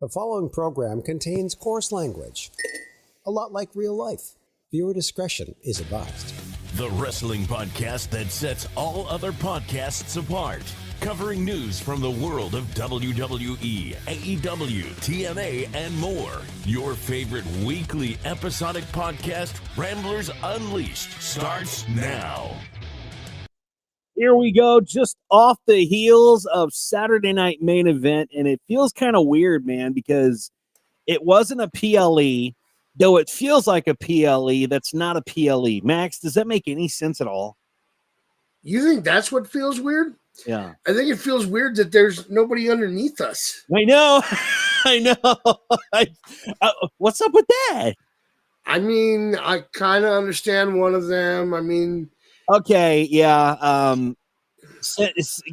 The following program contains coarse language, a lot like real life. Viewer discretion is advised. The wrestling podcast that sets all other podcasts apart, covering news from the world of WWE, AEW, TNA, and more. Your favorite weekly episodic podcast, Ramblers Unleashed, starts now. Here we go, just off the heels of Saturday Night Main Event, and it feels kind of weird, man, because it wasn't a PLE, though it feels like a PLE that's not a PLE. Max, does that make any sense at all? You think that's what feels weird? Yeah. I think it feels weird that there's nobody underneath us. I know. I know. What's up with that? I mean, I kind of understand one of them. I mean... Okay, yeah.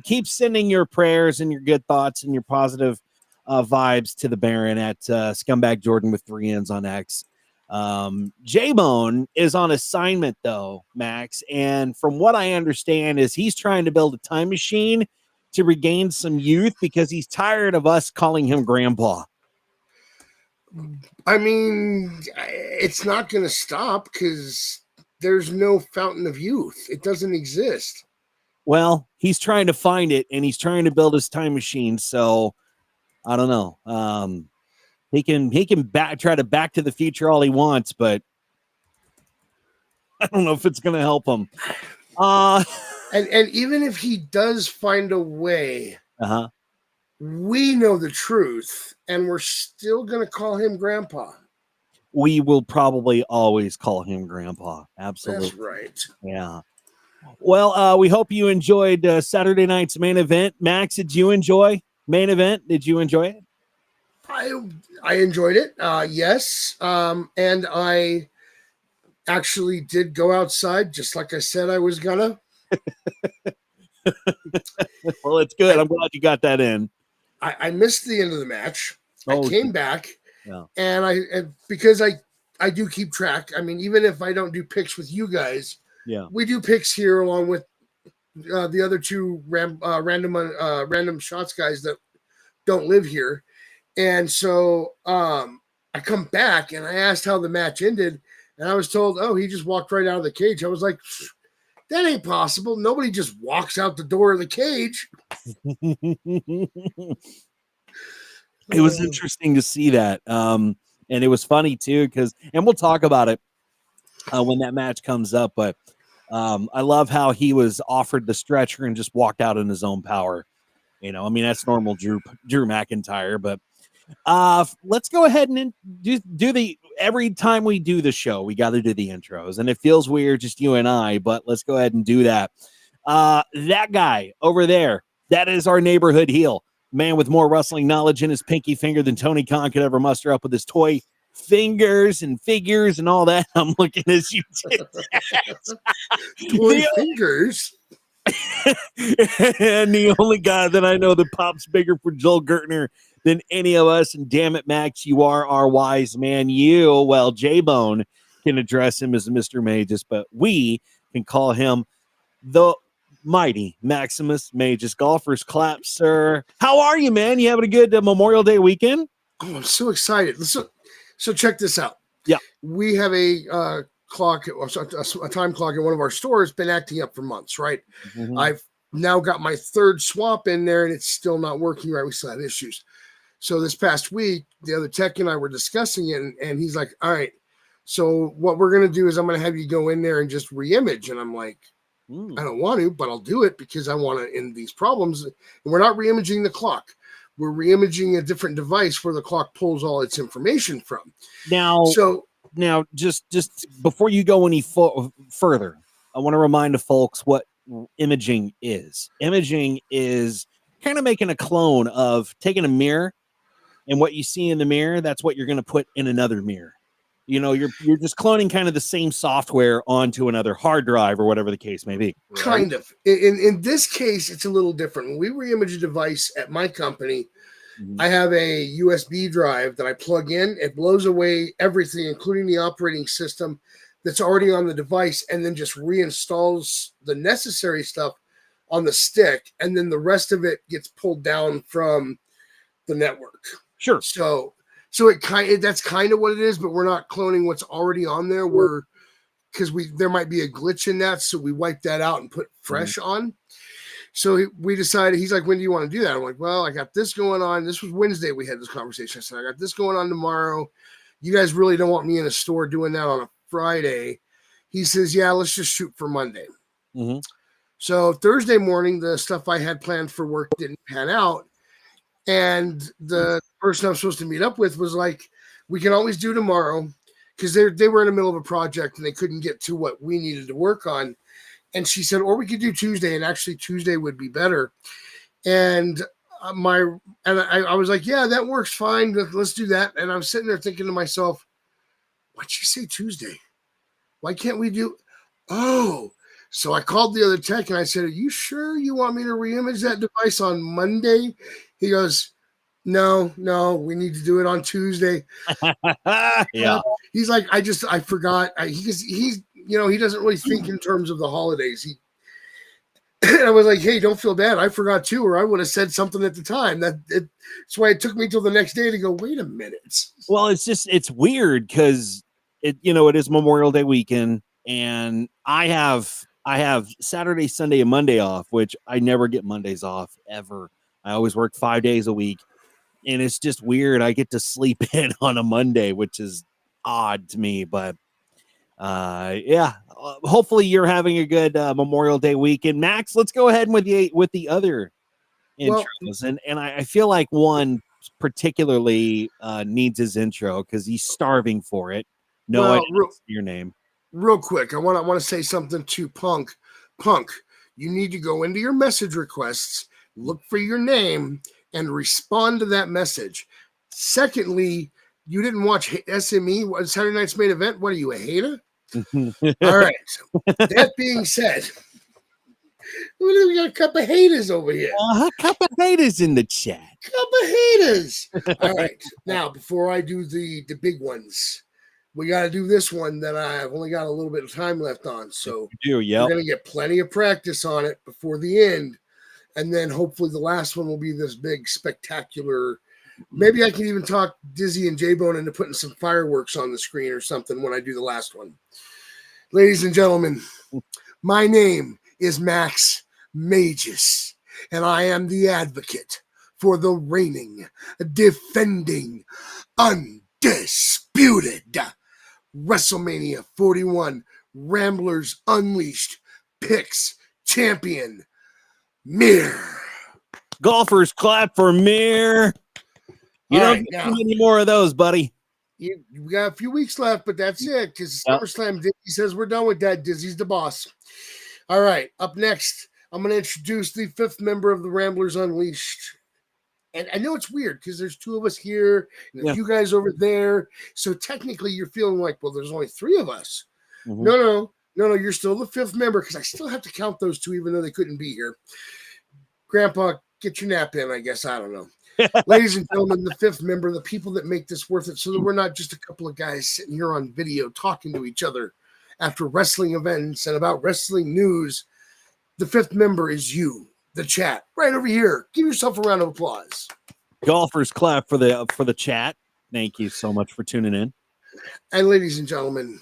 Keep sending your prayers and your good thoughts and your positive vibes to the Baron at Scumbag Jordan with 3 N's on X. Jaybone is on assignment, though, Max. And from what I understand is he's trying to build a time machine to regain some youth because he's tired of us calling him Grandpa. I mean, it's not going to stop because... there's no fountain of youth. It doesn't exist. Well, he's trying to find it, and he's trying to build his time machine. So I don't know. He can try to Back to the Future all he wants, but I don't know if it's going to help him. And even if he does find a way, we know the truth, and we're still going to call him Grandpa. We will probably always call him Grandpa. Absolutely. That's right. Yeah. Well, we hope you enjoyed Saturday night's main event. Max, did you enjoy main event? Did you enjoy it? I enjoyed it. Yes. And I actually did go outside just like I said I was gonna. Well, it's good. I'm glad you got that in. I missed the end of the match. I came back. Yeah. And because I do keep track. I mean, even if I don't do picks with you guys, we do picks here along with the other two random shots guys that don't live here. And so I come back and I asked how the match ended, and I was told, oh, he just walked right out of the cage. I was like, that ain't possible. Nobody just walks out the door of the cage. It was interesting to see that. And it was funny too, and we'll talk about it when that match comes up, but I love how he was offered the stretcher and just walked out in his own power. You know, I mean, that's normal Drew McIntyre, but let's go ahead and do every time we do the show, we got to do the intros, and it feels weird, just you and I, but let's go ahead and do that. That guy over there, that is our neighborhood heel. Man with more wrestling knowledge in his pinky finger than Tony Khan could ever muster up with his toy fingers and figures and all that. I'm looking as you did that. Toy fingers? And the only guy that I know that pops bigger for Joel Gertner than any of us, and damn it, Max, you are our wise man. Jaybone can address him as Mr. Magus, but we can call him the mighty Maximus Magus. Golfers clap, sir. How are you, man? You having a good Memorial Day weekend? Oh, I'm so excited. So check this out. Yeah. We have a clock, a time clock in one of our stores, been acting up for months, right? Mm-hmm. I've now got my third swap in there, and it's still not working right. We still have issues. So this past week, the other tech and I were discussing it, and he's like, all right, so what we're going to do is I'm going to have you go in there and just re-image. And I'm like, I don't want to, but I'll do it because I want to end these problems. And we're not re-imaging the clock. We're re-imaging a different device where the clock pulls all its information from. Now, just before you go any further, I want to remind the folks what imaging is. Imaging is kind of making a clone of taking a mirror, and what you see in the mirror, that's what you're going to put in another mirror. You know, you're just cloning kind of the same software onto another hard drive or whatever the case may be. Right? Kind of. In this case, it's a little different. When we re-image a device at my company, I have a USB drive that I plug in. It blows away everything, including the operating system that's already on the device, and then just reinstalls the necessary stuff on the stick, and then the rest of it gets pulled down from the network. Sure. So that's kind of what it is, but we're not cloning what's already on there. Because there might be a glitch in that, so we wipe that out and put fresh on. So we decided, he's like, when do you want to do that? I'm like, well, I got this going on. This was Wednesday we had this conversation. I said, I got this going on tomorrow. You guys really don't want me in a store doing that on a Friday. He says, yeah, let's just shoot for Monday. Mm-hmm. So Thursday morning, the stuff I had planned for work didn't pan out. And the person I'm supposed to meet up with was like, we can always do tomorrow, because they were in the middle of a project and they couldn't get to what we needed to work on. And she said, or we could do Tuesday, and actually Tuesday would be better. And I was like, yeah, that works fine. Let's do that. And I'm sitting there thinking to myself, why'd she say Tuesday? Why can't we do? Oh, so I called the other tech and I said, are you sure you want me to reimage that device on Monday? He goes, no, we need to do it on Tuesday. Yeah. He's like, I forgot. He's he doesn't really think in terms of the holidays. And I was like, hey, don't feel bad. I forgot too, or I would have said something at the time. That's why it took me till the next day to go, wait a minute. Well, it's weird because it is Memorial Day weekend, and I have Saturday, Sunday, and Monday off, which I never get Mondays off ever. I always work 5 days a week, and it's just weird. I get to sleep in on a Monday, which is odd to me, but hopefully you're having a good Memorial Day weekend. Max, let's go ahead with the other intros, and I feel like one particularly needs his intro because he's starving for it. No, I didn't see your name. Real quick, I want to say something to Punk. Punk, you need to go into your message requests, look for your name, and respond to that message. Secondly, you didn't watch SNME, Saturday Night's Main Event. What are you, a hater? All right. That being said, we got a couple of haters over here. A couple of haters in the chat. Couple of haters. All right. Now, before I do the big ones, we got to do this one that I've only got a little bit of time left on. So we're going to get plenty of practice on it before the end. And then hopefully the last one will be this big, spectacular. Maybe I can even talk Dyzzy and Jaybone into putting some fireworks on the screen or something when I do the last one. Ladies and gentlemen, my name is Max Magus, and I am the advocate for the reigning, defending, undisputed WrestleMania 41 Ramblers Unleashed Picks champion, Mir. Golfers clap for Mir. You don't get any more of those, buddy. We got a few weeks left, but that's it, because SummerSlam, Dyzzy says we're done with that. Dizzy's the boss. All right, up next, I'm going to introduce the 5th member of the Ramblers Unleashed. And I know it's weird because there's 2 of us here and a few guys over there. So technically you're feeling like, well, there's only 3 of us. Mm-hmm. No, you're still the 5th member, because I still have to count those 2 even though they couldn't be here. Grandpa, get your nap in, I guess. I don't know. Ladies and gentlemen, the 5th member, the people that make this worth it, so that we're not just a couple of guys sitting here on video talking to each other after wrestling events and about wrestling news. The 5th member is you, the chat, right over here. Give yourself a round of applause. Golfers clap for the chat. Thank you so much for tuning in. And ladies and gentlemen,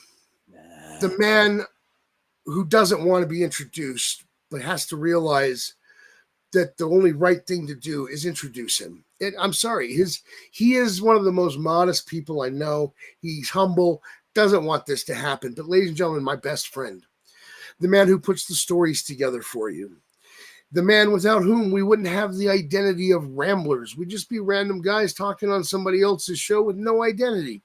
the man who doesn't want to be introduced but has to realize that the only right thing to do is introduce him. I'm sorry. He is one of the most modest people I know. He's humble, doesn't want this to happen. But ladies and gentlemen, my best friend, the man who puts the stories together for you, the man without whom we wouldn't have the identity of Ramblers. We'd just be random guys talking on somebody else's show with no identity.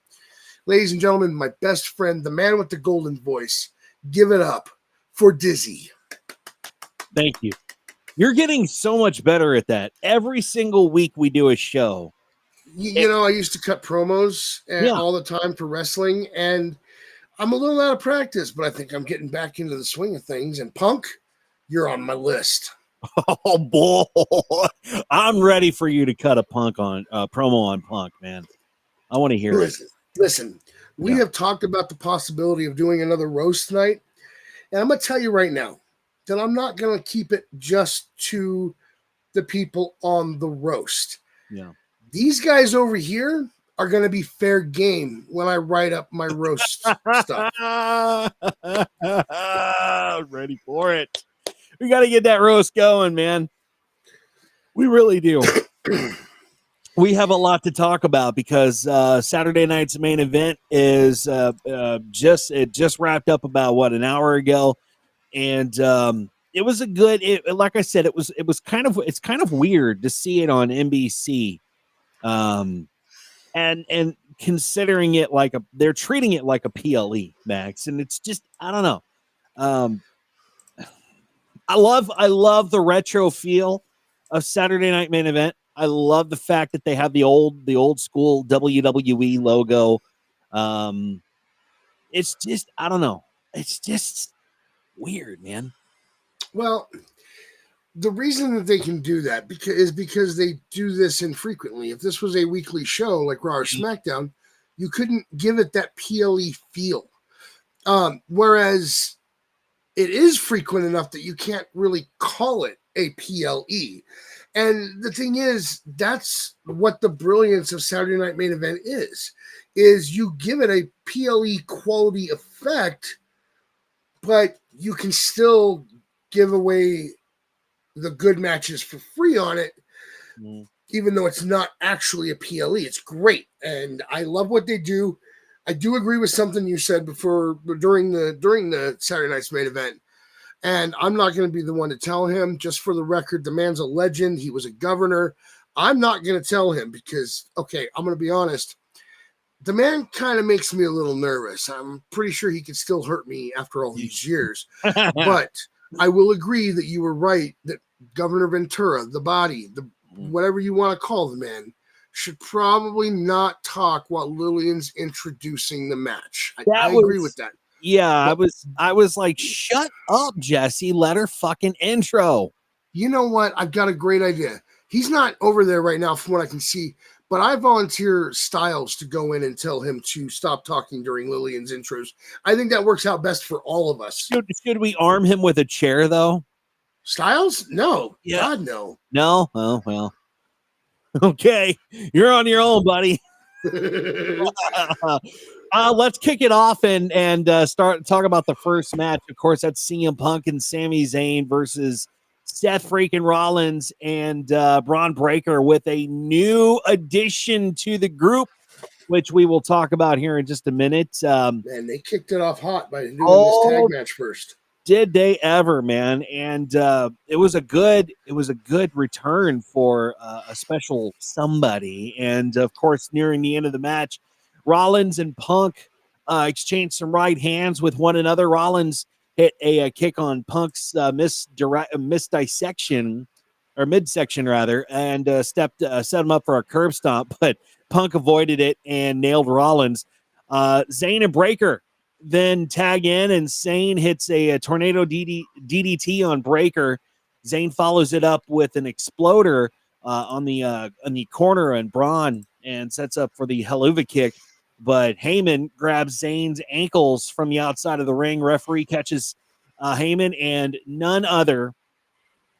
Ladies and gentlemen, my best friend, the man with the golden voice, give it up for Dyzzy. Thank you. You're getting so much better at that. Every single week we do a show. You know, I used to cut promos all the time for wrestling, and I'm a little out of practice, but I think I'm getting back into the swing of things. And Punk, you're on my list. Oh boy, I'm ready for you to cut a promo on Punk, man. I want to hear it. Listen, we have talked about the possibility of doing another roast night, and I'm going to tell you right now that I'm not going to keep it just to the people on the roast. Yeah. These guys over here are going to be fair game when I write up my roast stuff. Ready for it. We got to get that roast going, man. We really do. We have a lot to talk about because Saturday night's main event is just wrapped up about an hour ago, and it was a good. Like I said, it's kind of weird to see it on NBC, and considering it like they're treating it like a PLE, Max, and it's just I don't know. I love the retro feel of Saturday Night Main Event. I love the fact that they have the old school WWE logo. It's just I don't know. It's just weird, man. Well, the reason that they can do that is because they do this infrequently. If this was a weekly show like Raw or SmackDown, you couldn't give it that PLE feel. Whereas it is frequent enough that you can't really call it a PLE. And the thing is, that's what the brilliance of Saturday Night Main Event is you give it a PLE quality effect, but you can still give away the good matches for free on it, even though it's not actually a PLE. It's great, and I love what they do. I do agree with something you said during the Saturday Night's Main Event, and I'm not going to be the one to tell him. Just for the record, the man's a legend. He was a governor. I'm not going to tell him because, okay, I'm going to be honest. The man kind of makes me a little nervous. I'm pretty sure he could still hurt me after all these years, but I will agree that you were right that Governor Ventura, the body, whatever you want to call the man, should probably not talk while Lillian's introducing the match. I agree with that. Yeah, but I was like, shut up, Jesse. Let her fucking intro. You know what? I've got a great idea. He's not over there right now from what I can see, but I volunteer Styles to go in and tell him to stop talking during Lillian's intros. I think that works out best for all of us. Should we arm him with a chair, though? Styles? No. Yeah. God, no. No? Oh, well. Okay. You're on your own, buddy. Let's kick it off and start talk about the first match. Of course, that's CM Punk and Sami Zayn versus Seth freaking Rollins and Bron Breakker with a new addition to the group, which we will talk about here in just a minute. Man, they kicked it off hot by doing this tag match first. Did they ever, man? And it was a good return for a special somebody. And of course, nearing the end of the match, Rollins and Punk exchanged some right hands with one another. Rollins hit a kick on Punk's midsection, and set him up for a curb stomp, but Punk avoided it and nailed Rollins. Zayn and Breakker then tag in, and Zayn hits a tornado DDT on Breakker. Zayn follows it up with an exploder on the corner and Braun and sets up for the Helluva Kick. But Heyman grabs Zayn's ankles from the outside of the ring. Referee catches Heyman, and none other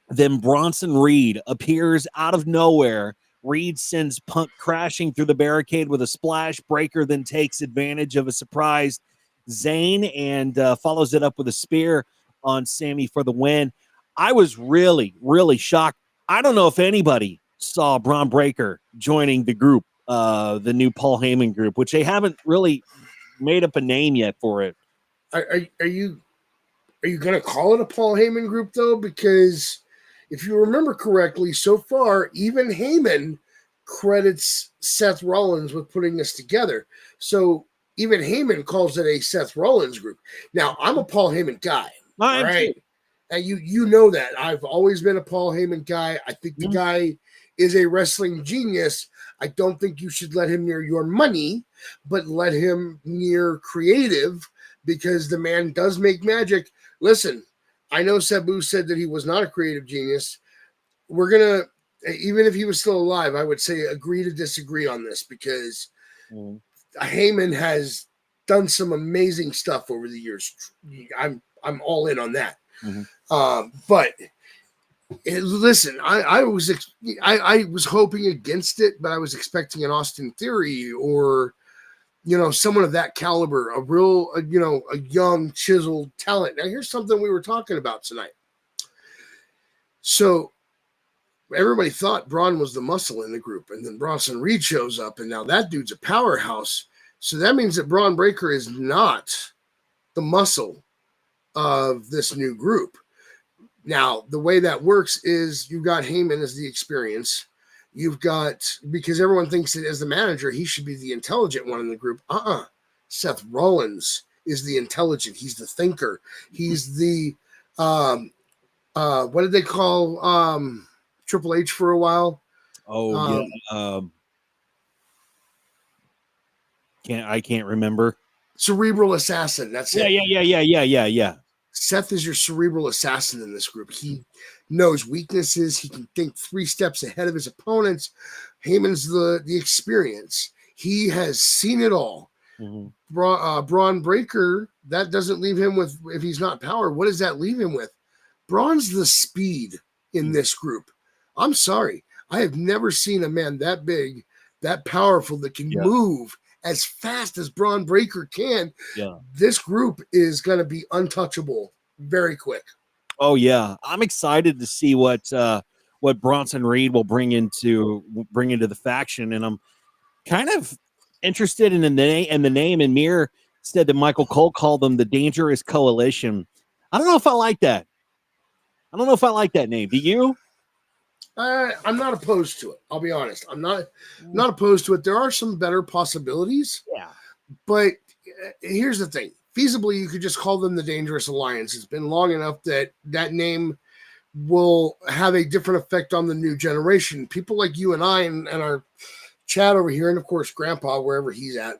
than Bronson Reed appears out of nowhere. Reed sends Punk crashing through the barricade with a splash. Breakker then takes advantage of a surprise Zayn and follows it up with a spear on Sami for the win. I was really, really shocked. I don't know if anybody saw Bron Breakker joining the group, the new Paul Heyman group, which they haven't really made up a name yet for it. Are you going to call it a Paul Heyman group, though? Because if you remember correctly, so far, even Heyman credits Seth Rollins with putting this together. So even Heyman calls it a Seth Rollins group. Now, I'm a Paul Heyman guy. All right. And you know that. I've always been a Paul Heyman guy. I think the guy is a wrestling genius. I don't think you should let him near your money, but let him near creative, because the man does make magic. Listen, I know Sabu said that he was not a creative genius. We're going to, even if he was still alive, I would say agree to disagree on this, because Heyman has done some amazing stuff over the years. I'm all in on that. But Listen, I was hoping against it, but I was expecting an Austin Theory or someone of that caliber, a real a young chiseled talent. Now here's something we were talking about tonight. So everybody thought Braun was the muscle in the group, and then Bronson Reed shows up, and now that dude's a powerhouse. So that means that Braun Breaker is not the muscle of this new group. Now, the way that works is you've got Heyman as the experience. You've got, because everyone thinks that as the manager, he should be the intelligent one in the group. Seth Rollins is the intelligent. He's the thinker. He's the, what did they call Triple H for a while? I can't remember. Cerebral assassin. That's it. Yeah. Seth is your cerebral assassin in this group. He knows weaknesses. He can think 3 steps ahead of his opponents. Heyman's the experience. He has seen it all. Mm-hmm. Braun Breaker, that doesn't leave him with, if he's not power, what does that leave him with? Braun's the speed in this group. I'm sorry. I have never seen a man that big, that powerful, that can move as fast as Braun Breaker can. Yeah. This group is going to be untouchable very quick. Oh yeah. I'm excited to see what Bronson Reed will bring into the faction. And I'm kind of interested in the name, and Mir said that Michael Cole called them the Dangerous Coalition. I don't know if I like that. I don't know if I like that name. Do you? I'm not opposed to it. I'll be honest. I'm not opposed to it. There are some better possibilities. Yeah. But here's the thing. Feasibly, you could just call them the Dangerous Alliance. It's been long enough that name will have a different effect on the new generation. People like you and I and our chat over here, and of course, Grandpa, wherever he's at,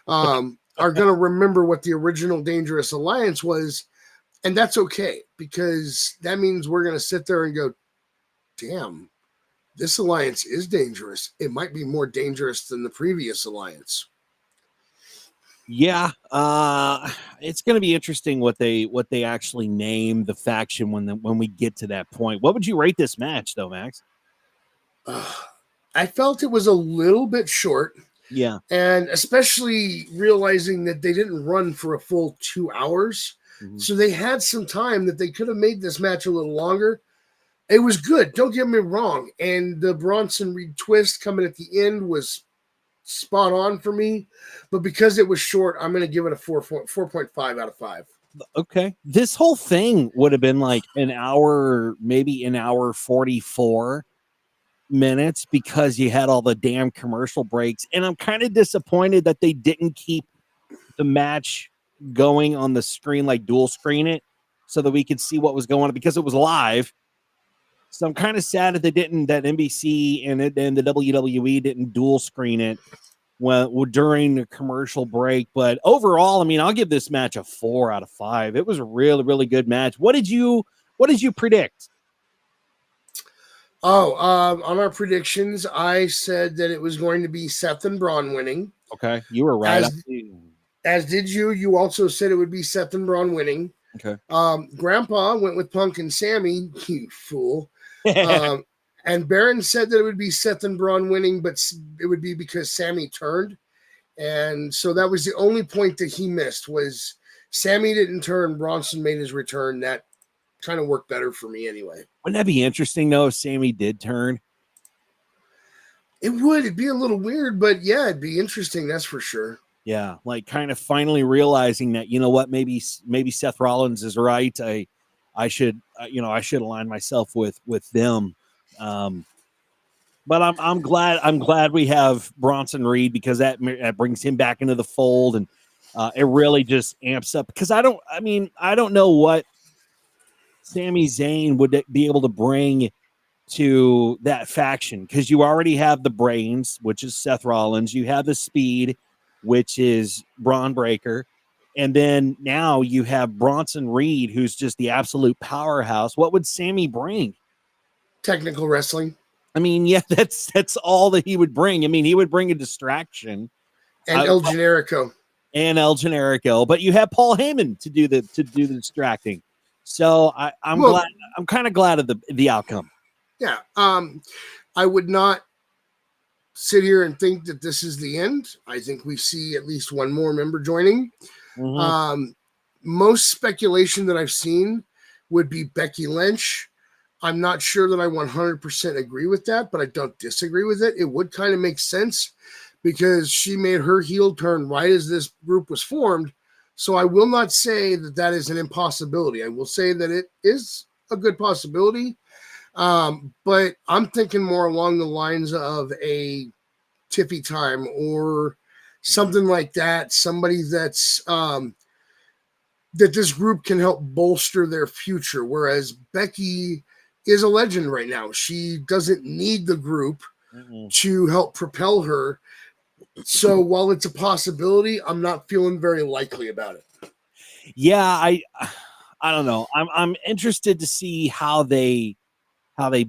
are going to remember what the original Dangerous Alliance was. And that's okay, because that means we're going to sit there and go, damn, this alliance is dangerous. It might be more dangerous than the previous alliance. Yeah, it's going to be interesting what they actually name the faction when we get to that point. What would you rate this match, though, Max? I felt it was a little bit short. Yeah, and especially realizing that they didn't run for a full 2 hours, so they had some time that they could have made this match a little longer. It was good. Don't get me wrong. And the Bronson Reed twist coming at the end was spot on for me. But because it was short, I'm going to give it a 4.5 out of 5. Okay. This whole thing would have been like an hour, maybe an hour 44 minutes, because you had all the damn commercial breaks. And I'm kind of disappointed that they didn't keep the match going on the screen, like dual screen it, so that we could see what was going on, because it was live. So I'm kind of sad that that NBC and the WWE didn't dual screen it during the commercial break. But overall, I mean, I'll give this match a 4 out of 5. It was a really, really good match. What did you predict? On our predictions, I said that it was going to be Seth and Bron winning. Okay, you were right. As did you. You also said it would be Seth and Bron winning. Okay. Grandpa went with Punk and Sami. You fool. And Baron said that it would be Seth and Bron winning, but it would be because Sami turned. And so that was the only point that he missed, was Sami didn't turn. Bronson made his return. That kind of worked better for me anyway. Wouldn't that be interesting, though, if Sami did turn? It would. It'd be a little weird, but yeah, it'd be interesting. That's for sure. Yeah, like kind of finally realizing that, you know what, maybe Seth Rollins is right. I should align myself with them. But I'm glad we have Bronson Reed, because that brings him back into the fold, and it really just amps up, because I don't know what Sami Zayn would be able to bring to that faction, because you already have the brains, which is Seth Rollins. You have the speed, which is Braun Breaker. And then now you have Bronson Reed, who's just the absolute powerhouse. What would Sami bring? Technical wrestling. I mean, yeah, that's all that he would bring. I mean, he would bring a distraction. And El Generico. But you have Paul Heyman to do the distracting. So I'm Well, glad. I'm kind of glad of the outcome. Yeah. I would not sit here and think that this is the end. I think we see at least one more member joining. Most speculation that I've seen would be Becky Lynch. I'm not sure that I 100% agree with that, but I don't disagree with it. It would kind of make sense because she made her heel turn right as this group was formed. So I will not say that that is an impossibility. I will say that it is a good possibility. But I'm thinking more along the lines of a Tiffy time or something like that. Somebody that's that this group can help bolster their future. Whereas Becky is a legend right now. She doesn't need the group to help propel her. So while it's a possibility, I'm not feeling very likely about it. Yeah, I don't know. I'm interested to see how they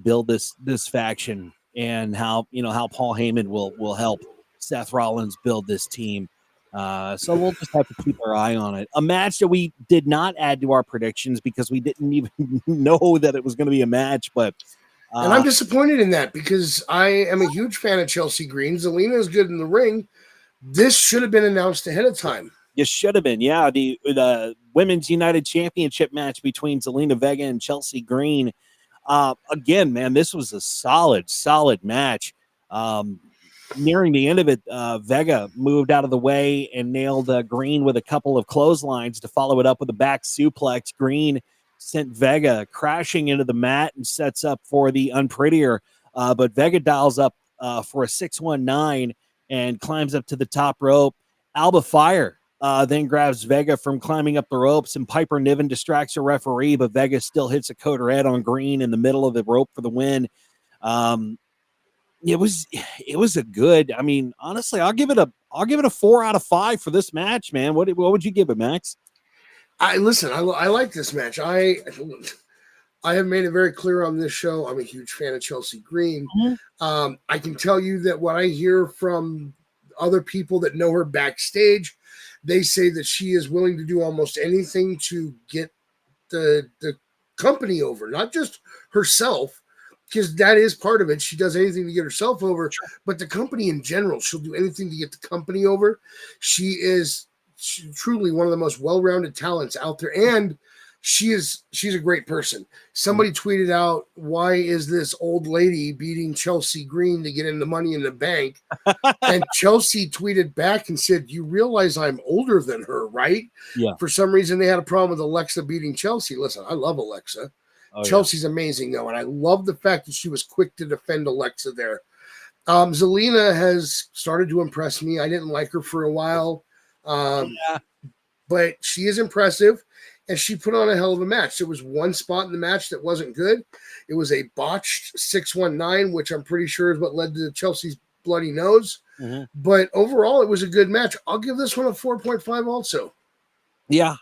build this faction and how Paul Heyman will help Seth Rollins build this team. So we'll just have to keep our eye on it. A match that we did not add to our predictions because we didn't even know that it was going to be a match, but and I'm disappointed in that because I am a huge fan of Chelsea Green. Zelina is good in the ring. This should have been announced ahead of time. It should have been, yeah. The Women's United Championship match between Zelina Vega and Chelsea Green. Again, man, this was a solid match. Nearing the end of it, Vega moved out of the way and nailed Green with a couple of clotheslines to follow it up with a back suplex. Green sent Vega crashing into the mat and sets up for the unprettier. But Vega dials up for a 619 and climbs up to the top rope. Alba Fire then grabs Vega from climbing up the ropes, and Piper Niven distracts her referee, but Vega still hits a coat red on Green in the middle of the rope for the win. It was a good. I mean, honestly, I'll give it a 4 out of 5 for this match, man. What would you give it, Max? I like this match. I have made it very clear on this show. I'm a huge fan of Chelsea Green. I can tell you that what I hear from other people that know her backstage, they say that she is willing to do almost anything to get the company over, not just herself, because that is part of it. She does anything to get herself over, but the company in general, she'll do anything to get the company over. She's truly one of the most well-rounded talents out there, and she's a great person. Somebody tweeted out, why is this old lady beating Chelsea Green to get in the Money in the Bank? And Chelsea tweeted back and said, you realize I'm older than her, right? Yeah. For some reason, they had a problem with Alexa beating Chelsea. Listen, I love Alexa. Chelsea's amazing, though, and I love the fact that she was quick to defend Alexa there. Zelina has started to impress me. I didn't like her for a while, but she is impressive, and she put on a hell of a match. There was one spot in the match that wasn't good. It was a botched 619, which I'm pretty sure is what led to Chelsea's bloody nose. But overall, it was a good match. I'll give this one a 4.5 also. Yeah.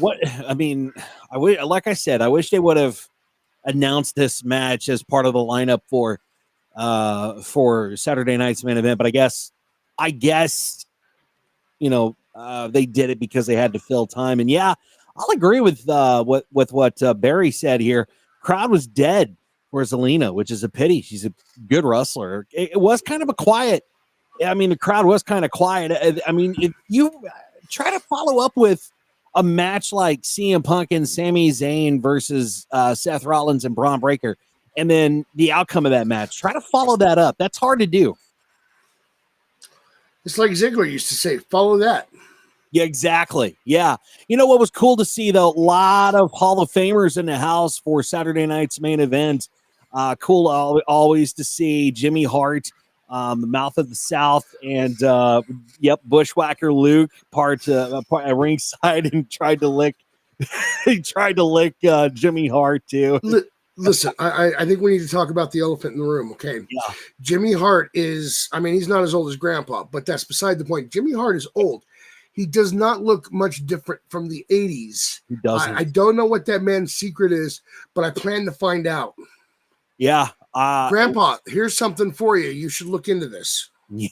Like I said, I wish they would have announced this match as part of the lineup for Saturday night's main event. But I guess, they did it because they had to fill time. And yeah, I'll agree with what Barry said here. Crowd was dead for Zelina, which is a pity. She's a good wrestler. It was kind of a quiet. I mean, the crowd was kind of quiet. I mean, if you try to follow up with a match like CM Punk and Sami Zayn versus Seth Rollins and Braun Breaker, and then the outcome of that match, try to follow that up. That's hard to do. It's like Ziggler used to say, follow that. Yeah, exactly. Yeah. You know what was cool to see, though? A lot of Hall of Famers in the house for Saturday night's main event. Cool always to see Jimmy Hart, the Mouth of the South, and Bushwhacker Luke part ringside and tried to lick Jimmy Hart too. Listen, I think we need to talk about the elephant in the room. Okay. Yeah. Jimmy Hart is, I mean, he's not as old as Grandpa, but that's beside the point. Jimmy Hart is old. He does not look much different from the 80s. He doesn't. I don't know what that man's secret is, but I plan to find out. Yeah. Grandpa, here's something for you. You should look into this.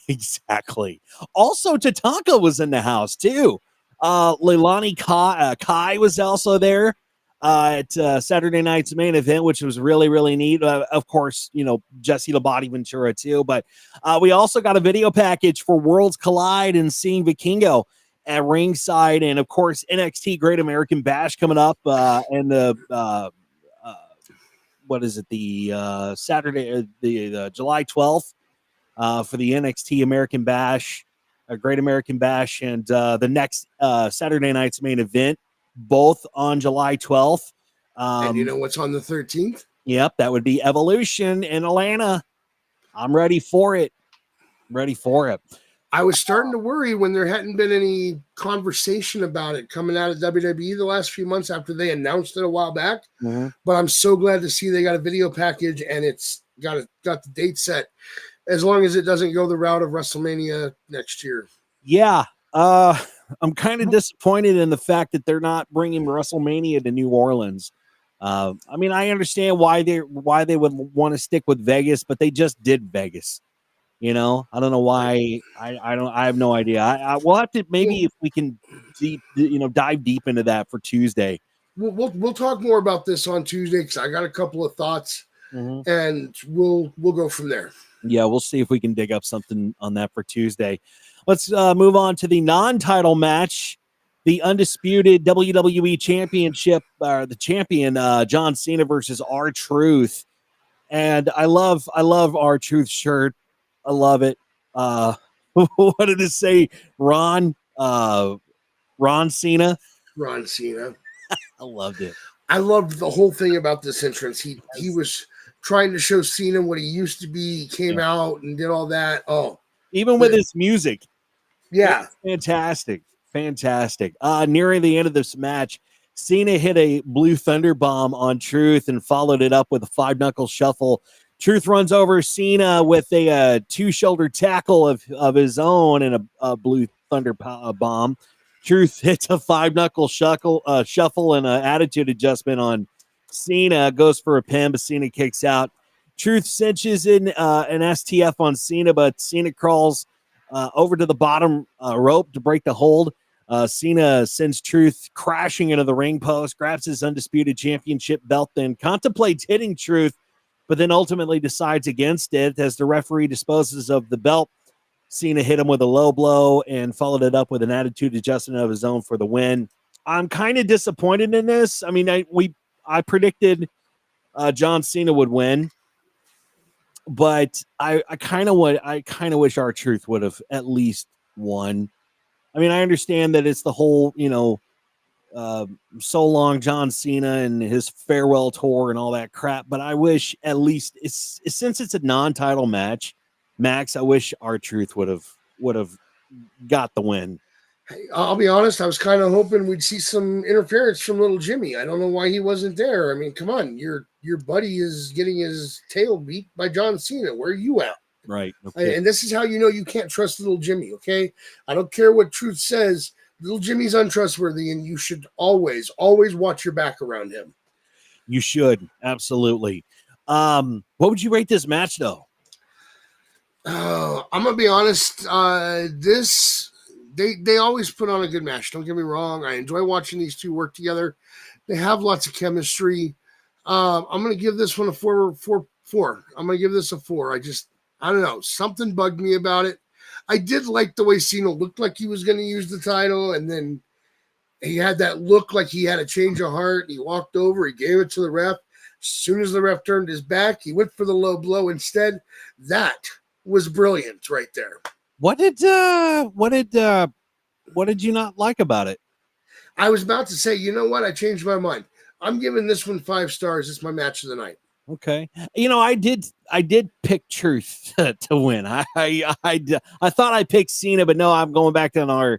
Exactly. Also, Tatanka was in the house too. Leilani Kai was also there. at Saturday night's main event, which was really, really neat. Of course, Jesse the Body Ventura too, but we also got a video package for Worlds Collide and seeing Vikingo at ringside, and of course NXT Great American Bash coming up, and the what is it? The Saturday, the July 12th for the NXT American Bash, Great American Bash, and the next Saturday night's main event, both on July 12th. And you know what's on the 13th? Yep, that would be Evolution in Atlanta. I'm ready for it. I was starting to worry when there hadn't been any conversation about it coming out of WWE the last few months after they announced it a while back. Mm-hmm. But I'm so glad to see they got a video package and it's got the date set, as long as it doesn't go the route of WrestleMania next year. Yeah. I'm kind of disappointed in the fact that they're not bringing WrestleMania to New Orleans. I mean, I understand why they would want to stick with Vegas, but they just did Vegas. I don't know why. I have no idea. We'll have to, maybe if we can dive deep into that for Tuesday. We'll talk more about this on Tuesday because I got a couple of thoughts, and we'll go from there. Yeah, we'll see if we can dig up something on that for Tuesday. Let's move on to the non-title match, the undisputed WWE Championship, the champion John Cena versus R-Truth. And I love R-Truth's shirt. I love it. What did it say? Ron Cena. Ron Cena. I loved it. I loved the whole thing about this entrance. He was trying to show Cena what he used to be. He came out and did all that. Oh, even with his music. Yeah. Fantastic. Nearing the end of this match, Cena hit a blue thunder bomb on Truth and followed it up with a 5-knuckle shuffle. Truth runs over Cena with a two-shoulder tackle of his own and a blue thunder bomb. Truth hits a 5-knuckle shuffle and an attitude adjustment on Cena, goes for a pin, but Cena kicks out. Truth cinches in an STF on Cena, but Cena crawls over to the bottom rope to break the hold. Cena sends Truth crashing into the ring post, grabs his undisputed championship belt, then contemplates hitting Truth, but then ultimately decides against it as the referee disposes of the belt. Cena hit him with a low blow and followed it up with an attitude adjustment of his own for the win. I'm kind of disappointed in this. I mean, I predicted John Cena would win, but I kind of wish R-Truth would have at least won. I mean, I understand that it's the whole, so long John Cena and his farewell tour and all that crap, but I wish at least since it's a non-title match, Max, I wish R-Truth would have got the win. Hey, I'll be honest, I was kind of hoping we'd see some interference from little Jimmy. I don't know why he wasn't there. I mean, come on, your buddy is getting his tail beat by John Cena. Where are you at? Right. Okay. And this is how you know you can't trust little Jimmy, okay? I don't care what Truth says. Little Jimmy's untrustworthy, and you should always watch your back around him. You should. Absolutely. What would you rate this match, though? I'm going to be honest. They always put on a good match. Don't get me wrong. I enjoy watching these two work together. They have lots of chemistry. I'm going to give this one a 4. I'm going to give this a 4. I don't know. Something bugged me about it. I did like the way Cena looked like he was going to use the title, and then he had that look like he had a change of heart. He walked over. He gave it to the ref. As soon as the ref turned his back, he went for the low blow instead. That was brilliant right there. What did you not like about it? I was about to say, you know what? I changed my mind. I'm giving this one 5 stars. It's my match of the night. Okay. I did pick Truth to win. I thought I picked Cena, but no, I'm going back on our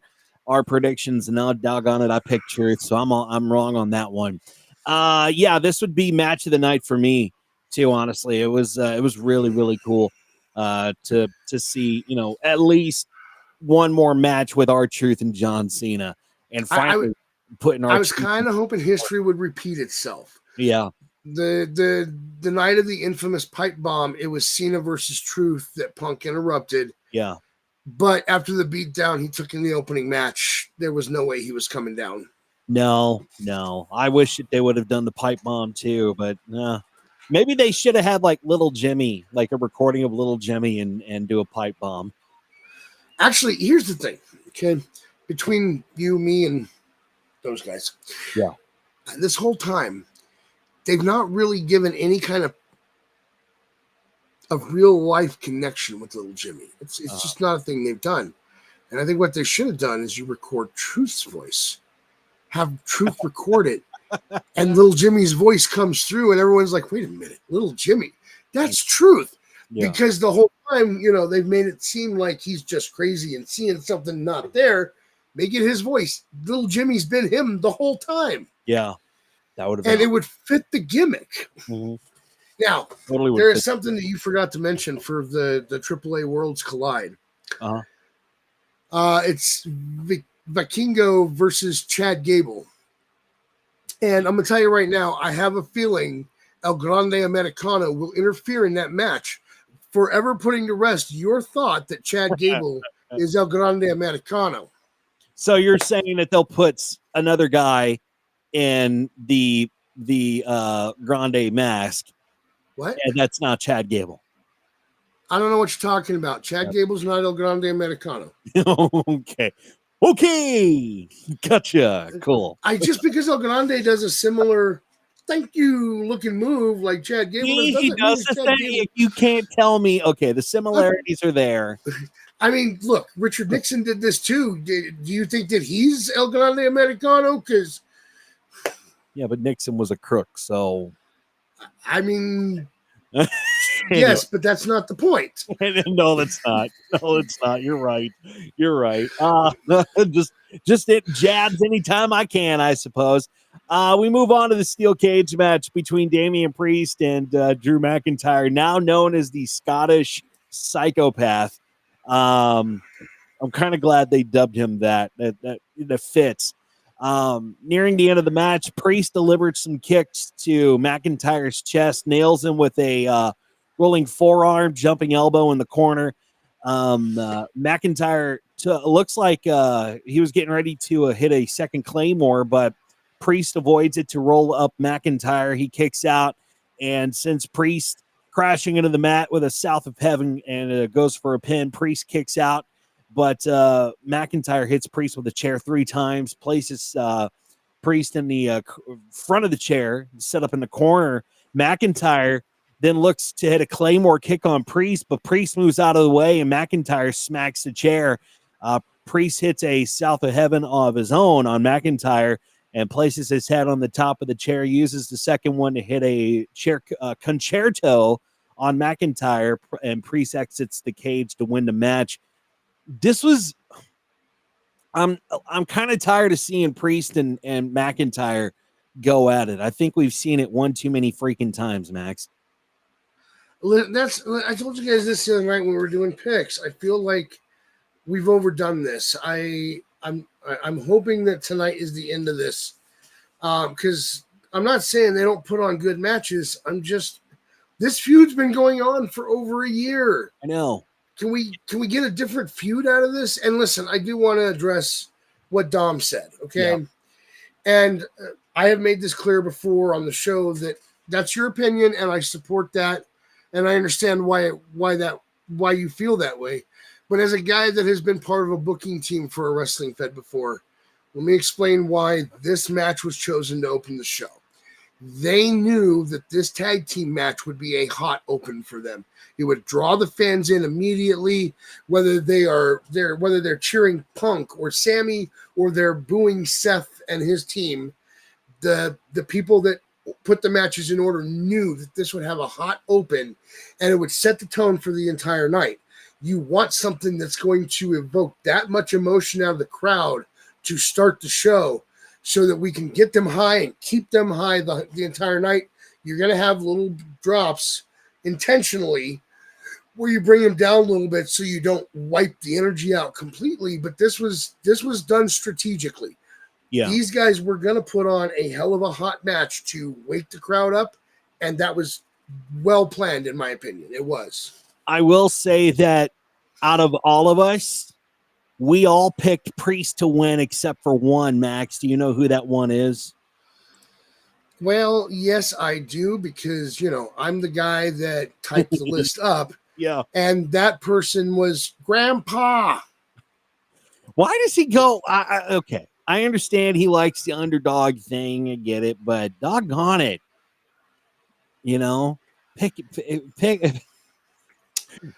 predictions, and now doggone it, I picked Truth, so I'm wrong on that one. Yeah, this would be match of the night for me too. Honestly, it was really, really cool to see at least one more match with R-Truth and John Cena, and finally putting I was kind of hoping history would repeat itself. Yeah. The night of the infamous pipe bomb, it was Cena versus Truth that Punk interrupted. Yeah. But after the beatdown he took in the opening match, there was no way he was coming down. No. I wish that they would have done the pipe bomb too, but maybe they should have had like Little Jimmy, like a recording of Little Jimmy, and do a pipe bomb. Actually, here's the thing, okay? Between you, me, and those guys. Yeah. This whole time, they've not really given any kind of real life connection with Little Jimmy. It's just not a thing they've done. And I think what they should have done is you record Truth's voice. Have Truth record it, and Little Jimmy's voice comes through, and everyone's like, wait a minute, Little Jimmy, that's Truth. Yeah. Because the whole time, they've made it seem like he's just crazy and seeing something not there. Make it his voice. Little Jimmy's been him the whole time. Yeah, that would have and it would fit the gimmick. Mm-hmm. Now, totally there is something that you forgot to mention for the AAA Worlds Collide. It's Vikingo versus Chad Gable. And I'm going to tell you right now, I have a feeling El Grande Americano will interfere in that match, forever putting to rest your thought that Chad Gable is El Grande Americano. So you're saying that they'll put another guy in the Grande mask. What? And that's not Chad Gable. I don't know what you're talking about. Chad Gable's not El Grande Americano. Okay. Gotcha. Cool. Just because El Grande does a similar thank you looking move like Chad Gable. He does the thing. If you can't tell me, okay, the similarities are there. I mean, look, Richard Nixon did this too. Do you think that he's El Grande Americano? Because but Nixon was a crook, so I mean, yes, but that's not the point. No, that's not. No, it's not. You're right. Just it jabs anytime I can, I suppose. We move on to the steel cage match between Damian Priest and Drew McIntyre, now known as the Scottish Psychopath. I'm kind of glad they dubbed him that fits. Nearing the end of the match, Priest delivered some kicks to McIntyre's chest, nails him with a rolling forearm, jumping elbow in the corner. McIntyre looks like he was getting ready to hit a second Claymore, but Priest avoids it to roll up McIntyre. He kicks out and sends Priest crashing into the mat with a South of Heaven, and goes for a pin. Priest kicks out, but McIntyre hits Priest with a chair 3 times, places Priest in the front of the chair, set up in the corner. McIntyre then looks to hit a Claymore kick on Priest, but Priest moves out of the way, and McIntyre smacks the chair. Priest hits a South of Heaven of his own on McIntyre and places his head on the top of the chair, uses the second one to hit a chair concerto on McIntyre, and Priest exits the cage to win the match. This was, I'm kind of tired of seeing Priest and McIntyre go at it. I think we've seen it one too many freaking times, Max. I told you guys this the other night when we were doing picks. I feel like we've overdone this. I'm hoping that tonight is the end of this, because I'm not saying they don't put on good matches. This feud's been going on for over a year. I know. Can we get a different feud out of this? And listen, I do want to address what Dom said, okay? Yeah. And I have made this clear before on the show that that's your opinion, and I support that, and I understand why you feel that way. But as a guy that has been part of a booking team for a wrestling fed before, let me explain why this match was chosen to open the show. They knew that this tag team match would be a hot open for them. It would draw the fans in immediately, whether they're cheering Punk or Sami or they're booing Seth and his team. The people that put the matches in order knew that this would have a hot open, and it would set the tone for the entire night. You want something that's going to evoke that much emotion out of the crowd to start the show so that we can get them high and keep them high the entire night. You're going to have little drops intentionally where you bring them down a little bit so you don't wipe the energy out completely. But this was done strategically. Yeah. These guys were going to put on a hell of a hot match to wake the crowd up, and that was well planned, in my opinion. It was. I will say that out of all of us, We all picked Priest to win except for one, Max. Do you know who that one is? Well, yes, I do, because, I'm the guy that typed the list up. Yeah. And that person was Grandpa. Why does he go? Okay. I understand he likes the underdog thing. I get it, but doggone it. Pick.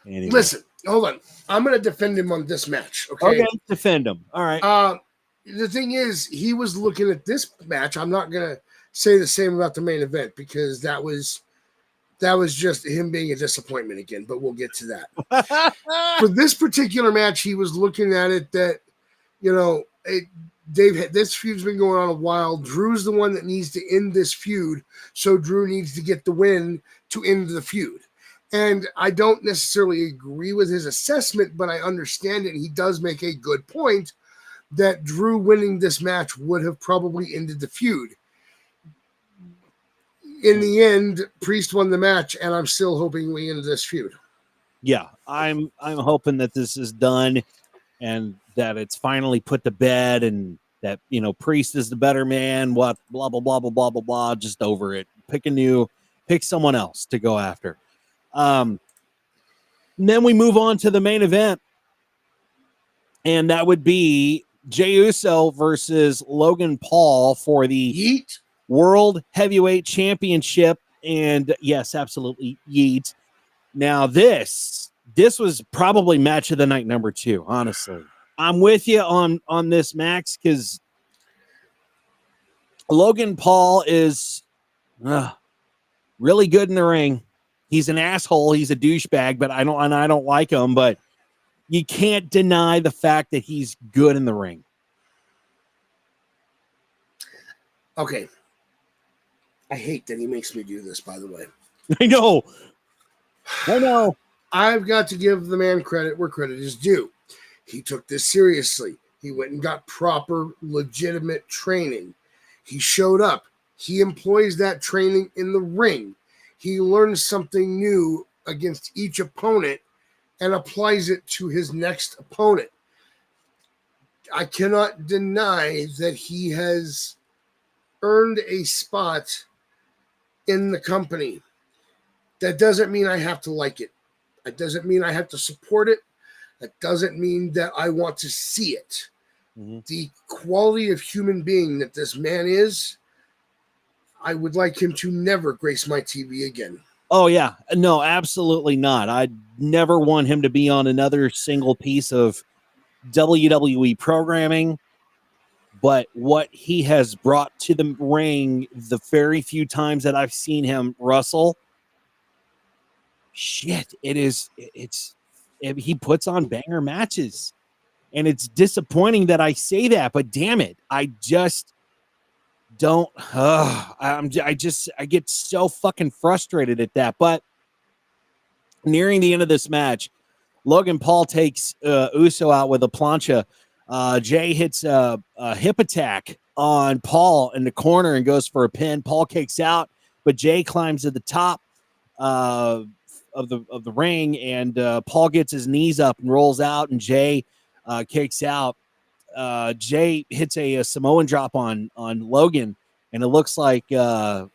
Anyway. Listen, hold on. I'm going to defend him on this match. Okay. Defend him. All right. The thing is, he was looking at this match. I'm not going to say the same about the main event, because that was just him being a disappointment again, but we'll get to that. For this particular match, he was looking at it that, this feud's been going on a while. Drew's the one that needs to end this feud, so Drew needs to get the win to end the feud. And I don't necessarily agree with his assessment, but I understand it. He does make a good point that Drew winning this match would have probably ended the feud. In the end, Priest won the match, and I'm still hoping we end this feud. Yeah, I'm hoping that this is done and that it's finally put to bed, and that, Priest is the better man, what, blah, blah, blah, blah, blah, blah, blah, just over it. Pick someone else to go after. And then we move on to the main event, and that would be Jey Uso versus Logan Paul for the Yeet. World Heavyweight Championship. And yes, absolutely, yeet. Now this was probably match of the night number 2, honestly. I'm with you on this, Max, because Logan Paul is really good in the ring. He's an asshole. He's a douchebag, but I don't like him. But you can't deny the fact that he's good in the ring. Okay. I hate that he makes me do this, by the way. I know. I've got to give the man credit where credit is due. He took this seriously. He went and got proper, legitimate training. He showed up. He employs that training in the ring. He learns something new against each opponent and applies it to his next opponent. I cannot deny that he has earned a spot in the company. That doesn't mean I have to like it. That doesn't mean I have to support it. That doesn't mean that I want to see it. Mm-hmm. The quality of human being that this man is, I would like him to never grace my TV again. Oh, yeah. No, absolutely not. I'd never want him to be on another single piece of WWE programming. But what he has brought to the ring the very few times that I've seen him wrestle, shit, he puts on banger matches. And it's disappointing that I say that, but damn it, I just don't. I get so fucking frustrated at that. But nearing the end of this match, Logan Paul takes Uso out with a plancha. Jey hits a hip attack on Paul in the corner and goes for a pin. Paul kicks out, but Jey climbs to the top of the ring, and Paul gets his knees up and rolls out, and Jey kicks out. Jey hits a Samoan drop on Logan, and it looks to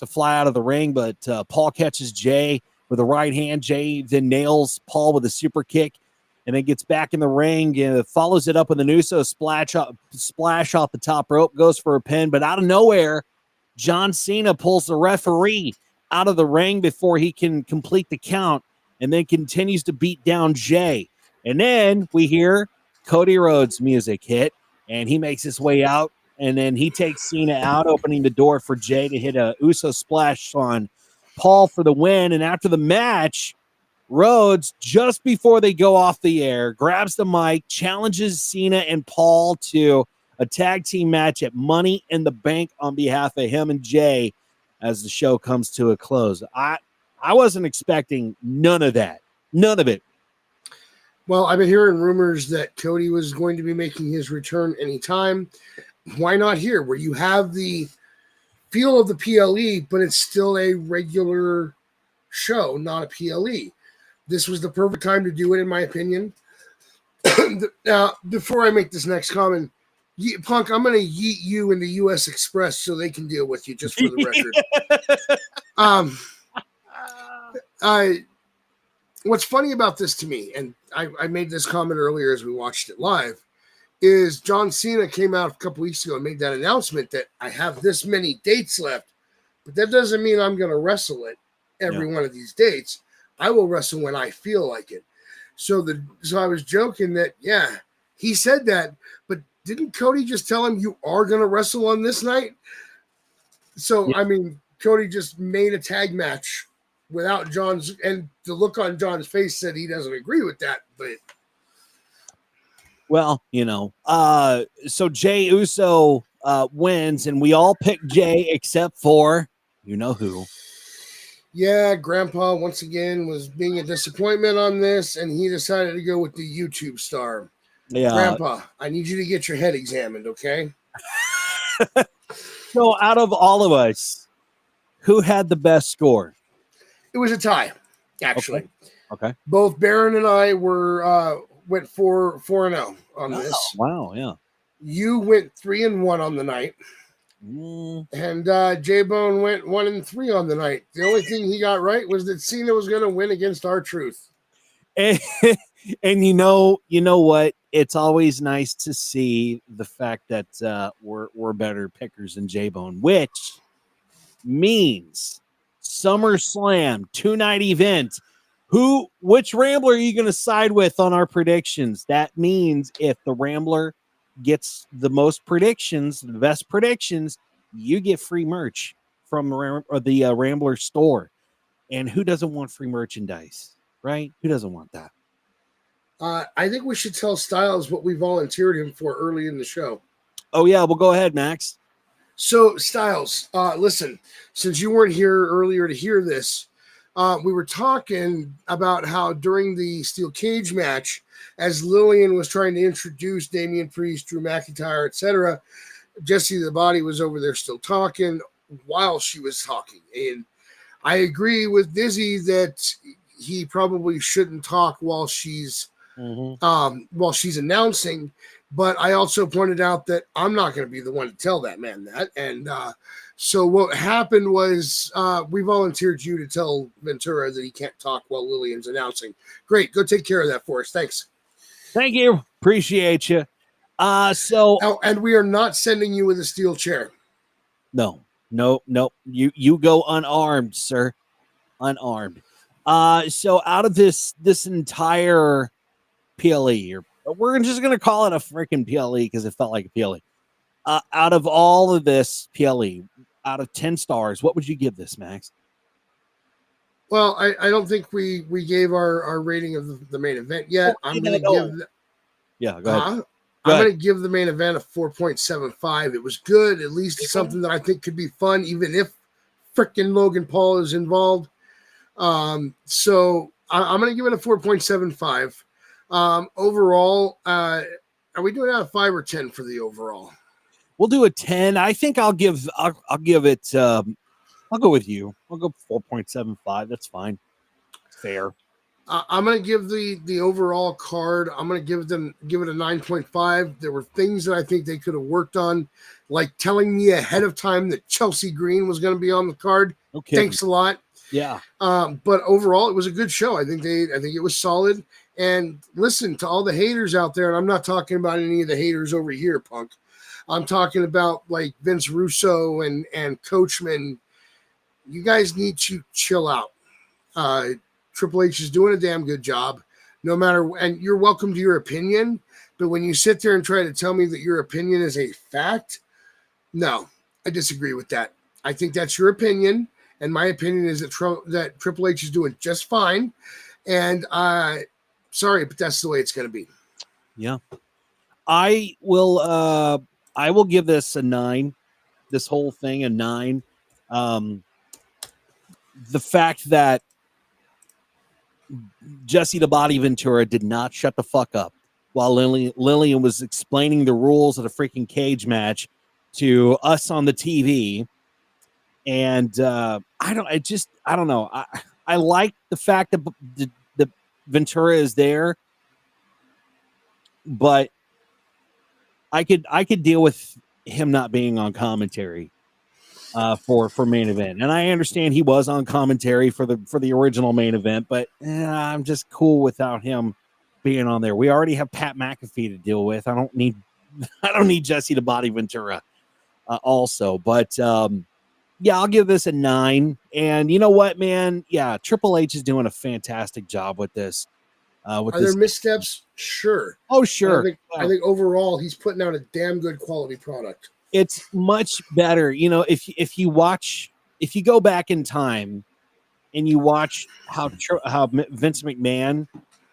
fly out of the ring, but Paul catches Jey with a right hand. Jey then nails Paul with a super kick, and then gets back in the ring and follows it up with an Uso splash off the top rope, goes for a pin, but out of nowhere, John Cena pulls the referee out of the ring before he can complete the count, and then continues to beat down Jey. And then we hear Cody Rhodes' music hit, and he makes his way out, and then he takes Cena out, opening the door for Jey to hit a Uso splash on Paul for the win. And after the match, Rhodes, just before they go off the air, grabs the mic, challenges Cena and Paul to a tag team match at Money in the Bank on behalf of him and Jey as the show comes to a close. I wasn't expecting none of that. None of it. Well, I've been hearing rumors that Cody was going to be making his return anytime. Why not here, where you have the feel of the PLE, but it's still a regular show, not a PLE? This was the perfect time to do it, in my opinion. Now, before I make this next comment, Punk, I'm going to yeet you in the U.S. Express so they can deal with you, just for the record. What's funny about this to me, and I made this comment earlier as we watched it live, is John Cena came out a couple weeks ago and made that announcement that I have this many dates left, but that doesn't mean I'm going to wrestle it every one of these dates. I will wrestle when I feel like it. So I was joking that, yeah, he said that, but didn't Cody just tell him you are going to wrestle on this night? So, I mean, Cody just made a tag match without John's, and the look on John's face said he doesn't agree with that, but. Well, so Jey Uso wins, and we all picked Jey except for you know who. Yeah, Grandpa once again was being a disappointment on this, and he decided to go with the YouTube star. Yeah, Grandpa, I need you to get your head examined, okay? So, out of all of us, who had the best score? It was a tie, actually. Okay. Both Baron and I went 4-0 on this. Wow, yeah. You went 3-1 on the night. And Jaybone went 1-3 on the night. The only thing he got right was that Cena was going to win against R-Truth. And you know what? It's always nice to see the fact that we're better pickers than Jaybone, which means SummerSlam 2-night event. Which Rambler are you going to side with on our predictions? That means if the Rambler gets the most predictions, the best predictions, you get free merch from the Rambler store. And who doesn't want free merchandise, right? Who doesn't want that? I think we should tell Styles what we volunteered him for early in the show. Oh, yeah. Well, go ahead, Max. So, Styles, listen, since you weren't here earlier to hear this, we were talking about how during the steel cage match, as Lillian was trying to introduce Damian Priest, Drew McIntyre, etc., Jesse the Body was over there still talking while she was talking. And I agree with Dyzzy that he probably shouldn't talk while she's announcing. But I also pointed out that I'm not going to be the one to tell that man that. And so what happened was we volunteered you to tell Ventura that he can't talk while Lillian's announcing. Great. Go take care of that for us. Thanks. Thank you. Appreciate you. And we are not sending you with a steel chair. No. You go unarmed, sir. Unarmed. So out of this entire PLE, or we're just going to call it a freaking PLE because it felt like a PLE. Out of all of this PLE, out of 10 stars, what would you give this, Max? Well, I don't think we gave our rating of the main event yet. I'm going to give. Go ahead. I'm going to give the main event a 4.75. It was good. At least something that I think could be fun, even if freaking Logan Paul is involved. So I'm going to give it a 4.75. Overall, are we doing out of 5 or 10 for the overall? We'll do a 10. I think I'll give it. I'll go with you. I'll go 4.75. That's fine. Fair. I'm going to give the overall card. I'm going to give it a 9.5. There were things that I think they could have worked on, like telling me ahead of time that Chelsea Green was going to be on the card. Okay. Thanks a lot. Yeah. But overall, it was a good show. I think it was solid. And listen to all the haters out there. And I'm not talking about any of the haters over here, Punk. I'm talking about like Vince Russo and Coachman. You guys need to chill out. Triple H is doing a damn good job, no matter, and you're welcome to your opinion. But when you sit there and try to tell me that your opinion is a fact, no, I disagree with that. I think that's your opinion, and my opinion is that Triple H is doing just fine. And sorry, but that's the way it's going to be. Yeah, I will give this a 9. This whole thing a 9. The fact that Jesse the Body Ventura did not shut the fuck up while Lillian was explaining the rules of the freaking cage match to us on the TV. And I don't know. I like the fact that the Ventura is there. but I could deal with him not being on commentary for main event, and I understand he was on commentary for the original main event, but I'm just cool without him being on there. We already have Pat McAfee to deal with. I don't need Jesse the Body Ventura also, but yeah, I'll give this a 9. And you know what, man? Yeah, Triple H is doing a fantastic job with this. Are there missteps? Sure. Oh, sure. I think overall he's putting out a damn good quality product. It's much better. You know, if you go back in time and you watch how Vince McMahon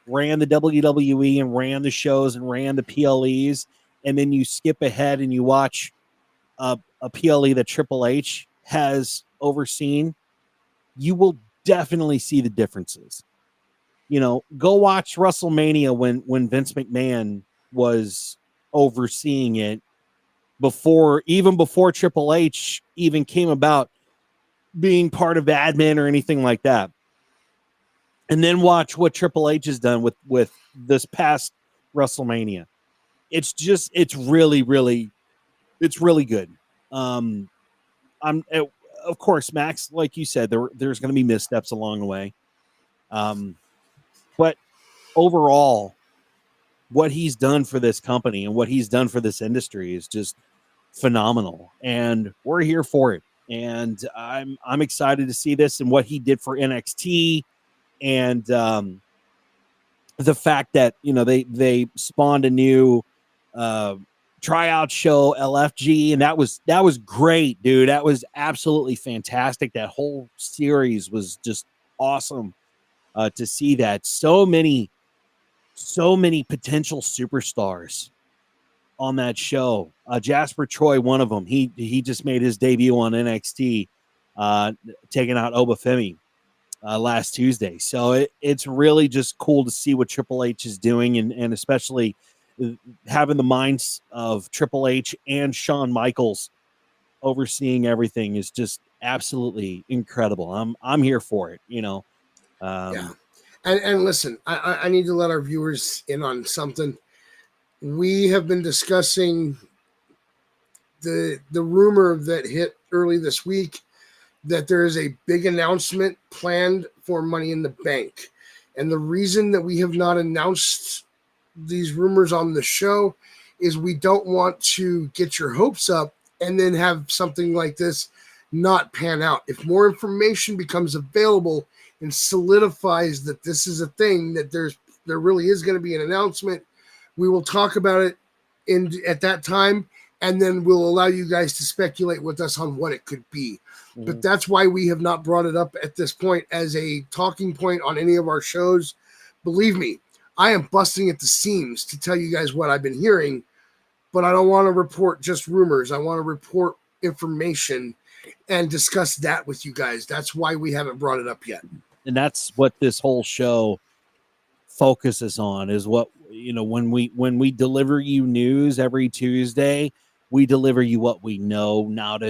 ran the WWE and ran the shows and ran the PLEs, and then you skip ahead and you watch a PLE that Triple H has overseen, you will definitely see the differences. You know, go watch WrestleMania when Vince McMahon was overseeing it before Triple H even came about being part of admin or anything like that. And then watch what Triple H has done with this past WrestleMania. It's really, really, it's really good. Of course, Max, like you said, there's going to be missteps along the way. But overall, what he's done for this company and what he's done for this industry is just phenomenal, and we're here for it. And I'm excited to see this and what he did for NXT, and the fact that, you know, they spawned a new tryout show, LFG, and that was great, dude. That was absolutely fantastic. That whole series was just awesome to see that. So many potential superstars on that show. Jasper Troy, one of them. He just made his debut on NXT, taking out Obafemi last Tuesday. So it's really just cool to see what Triple H is doing, and especially having the minds of Triple H and Shawn Michaels overseeing everything is just absolutely incredible. I'm here for it, you know. Yeah. And listen, I need to let our viewers in on something. We have been discussing the rumor that hit early this week that there is a big announcement planned for Money in the Bank. And the reason that we have not announced these rumors on the show is we don't want to get your hopes up and then have something like this not pan out. If more information becomes available and solidifies that this is a thing, that there really is going to be an announcement, we will talk about it at that time, and then we'll allow you guys to speculate with us on what it could be. Mm-hmm. But that's why we have not brought it up at this point as a talking point on any of our shows. Believe me, I am busting at the seams to tell you guys what I've been hearing, but I don't want to report just rumors. I want to report information and discuss that with you guys. That's why we haven't brought it up yet. And that's what this whole show focuses on, is what, you know, when we deliver you news every Tuesday, we deliver you what we know, not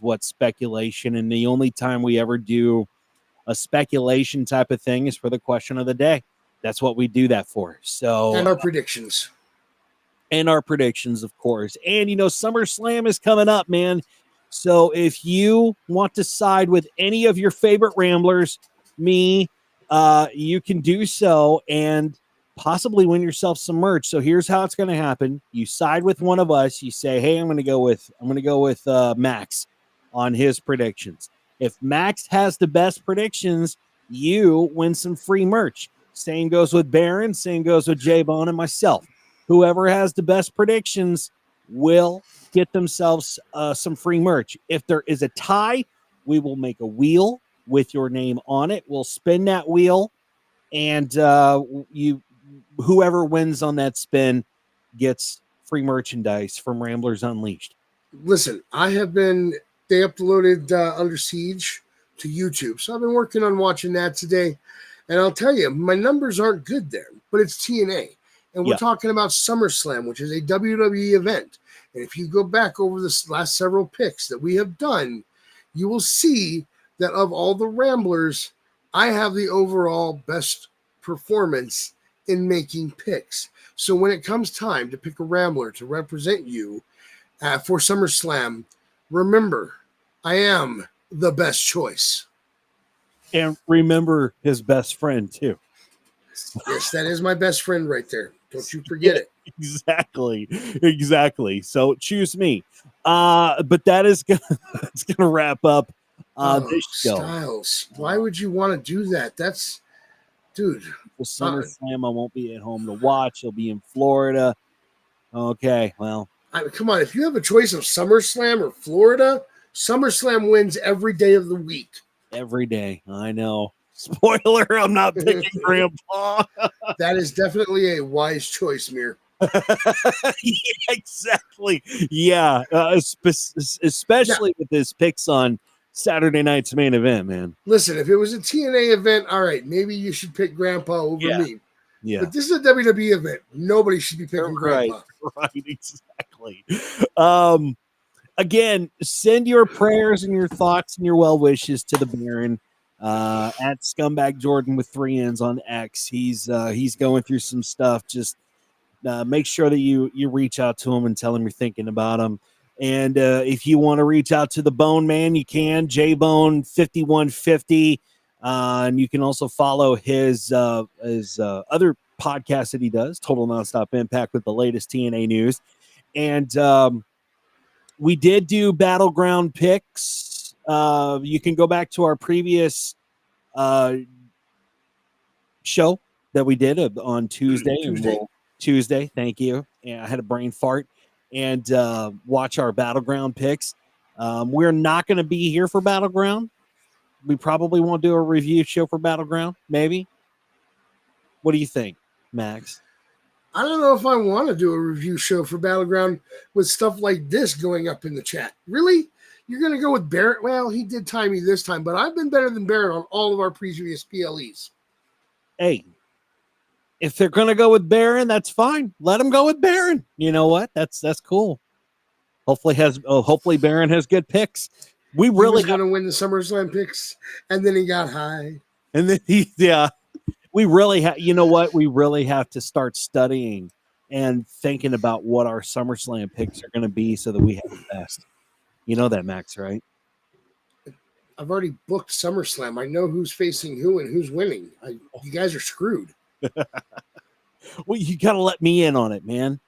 what speculation. And the only time we ever do a speculation type of thing is for the question of the day. That's what we do that for. So, and our predictions. And our predictions, of course. And, you know, SummerSlam is coming up, man. So if you want to side with any of your favorite Ramblers, me, you can do so and possibly win yourself some merch. So here's how it's going to happen. You side with one of us. You say, hey, I'm going to go with Max on his predictions. If Max has the best predictions, you win some free merch. Same goes with Baron. Same goes with Jaybone and myself. Whoever has the best predictions will get themselves some free merch. If there is a tie, we will make a wheel with your name on it. We'll spin that wheel, and whoever wins on that spin gets free merchandise from Ramblers Unleashed. Listen, they uploaded Under Siege to YouTube, so I've been working on watching that today, and I'll tell you, my numbers aren't good there, but it's TNA, and we're talking about SummerSlam, which is a WWE event. And if you go back over the last several picks that we have done, you will see that of all the Ramblers, I have the overall best performance in making picks. So when it comes time to pick a Rambler to represent you for SummerSlam, remember, I am the best choice. And remember his best friend, too. Yes, that is my best friend right there. Don't you forget it. Exactly. So choose me. But that's gonna wrap up this show. Styles, why would you want to do that? That's, dude. For SummerSlam, I won't be at home to watch. He'll be in Florida. Okay, well, I mean, come on. If you have a choice of SummerSlam or Florida, SummerSlam wins every day of the week. Every day. I know. Spoiler, I'm not picking Grandpa. That is definitely a wise choice, Mir. Yeah, exactly. Yeah, especially with his picks on Saturday night's main event, man. Listen, if it was a TNA event, all right, maybe you should pick Grandpa over me. Yeah. But this is a WWE event. Nobody should be picking Grandpa. Right, exactly. Again, send your prayers and your thoughts and your well wishes to the Baron at Scumbag Jordan with 3 N's on X. He's going through some stuff. Just make sure that you reach out to him and tell him you're thinking about him. And if you want to reach out to the Bone Man, you can. Jaybone 5150. And you can also follow his other podcast that he does, Total Nonstop Impact, with the latest TNA news. And we did do Battleground picks. You can go back to our previous show that we did on Tuesday. Tuesday, thank you. Yeah, I had a brain fart. And watch our Battleground picks. We're not going to be here for Battleground. We probably won't do a review show for Battleground, maybe. What do you think, Max? I don't know if I want to do a review show for Battleground with stuff like this going up in the chat. Really? You're going to go with Barrett? Well, he did tie me this time, but I've been better than Barrett on all of our previous PLEs. Hey, if they're going to go with Baron, that's fine. Let them go with Baron. You know what? That's cool. Hopefully Baron has good picks. We really going to win the SummerSlam picks, and then he got high. And then we really have. You know what? We really have to start studying and thinking about what our SummerSlam picks are going to be, so that we have the best. You know that, Max, right? I've already booked SummerSlam. I know who's facing who and who's winning. You guys are screwed. Well, you got to let me in on it, man.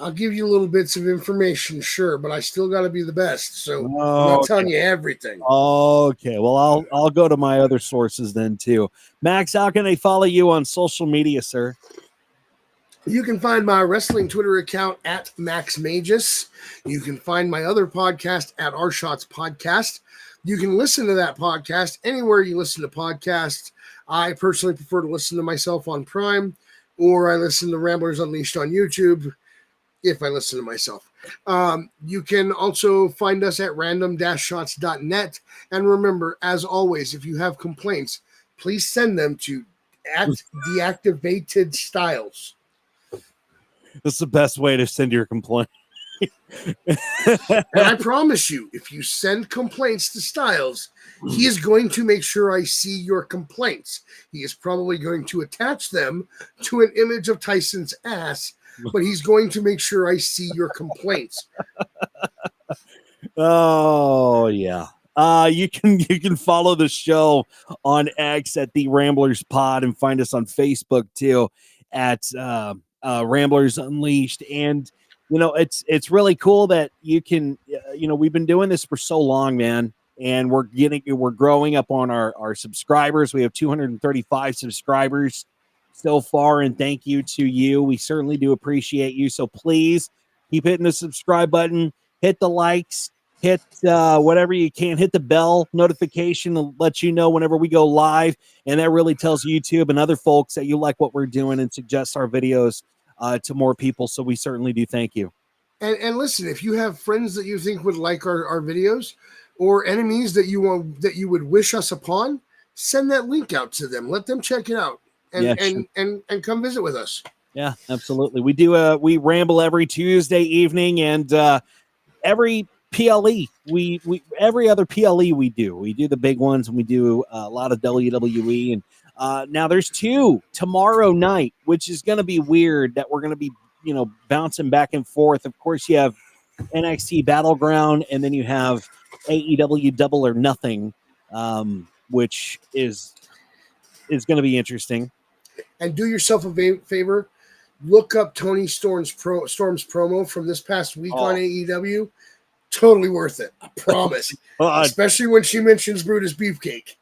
I'll give you little bits of information, sure, but I still got to be the best. So I'm not telling you everything. Okay. Well, I'll go to my other sources then too. Max, how can they follow you on social media, sir? You can find my wrestling Twitter account at Max Magus. You can find my other podcast at Our Shots Podcast. You can listen to that podcast anywhere you listen to podcasts. I personally prefer to listen to myself on Prime, or I listen to Ramblers Unleashed on YouTube. If I listen to myself. You can also find us at random-shots.net. And remember, as always, if you have complaints, please send them to @deactivated styles. That's the best way to send your complaint. And I promise you, if you send complaints to Styles, he is going to make sure I see your complaints. He is probably going to attach them to an image of Tyson's ass, but he's going to make sure I see your complaints. Oh, yeah. You can follow the show on X at the Ramblers Pod, and find us on Facebook too at Ramblers Unleashed. And it's really cool that you can we've been doing this for so long, man, and we're growing up on our subscribers. We have 235 subscribers so far, and thank you to you. We certainly do appreciate you. So please keep hitting the subscribe button, hit the likes, hit whatever you can, hit the bell notification to let you know whenever we go live. And that really tells YouTube and other folks that you like what we're doing and suggests our videos to more people. So we certainly do thank you. And listen, if you have friends that you think would like our videos, or enemies that you would wish us upon, send that link out to them. Let them check it out. And come visit with us. Yeah, absolutely. We ramble every Tuesday evening, and every PLE every other PLE we do the big ones, and we do a lot of WWE, and Now there's 2 tomorrow night, which is going to be weird that we're going to be, bouncing back and forth. Of course, you have NXT Battleground, and then you have AEW Double or Nothing, which is going to be interesting. And do yourself a favor, look up Tony Storm's promo from this past week on AEW. Totally worth it, I promise. Especially when she mentions Brutus Beefcake.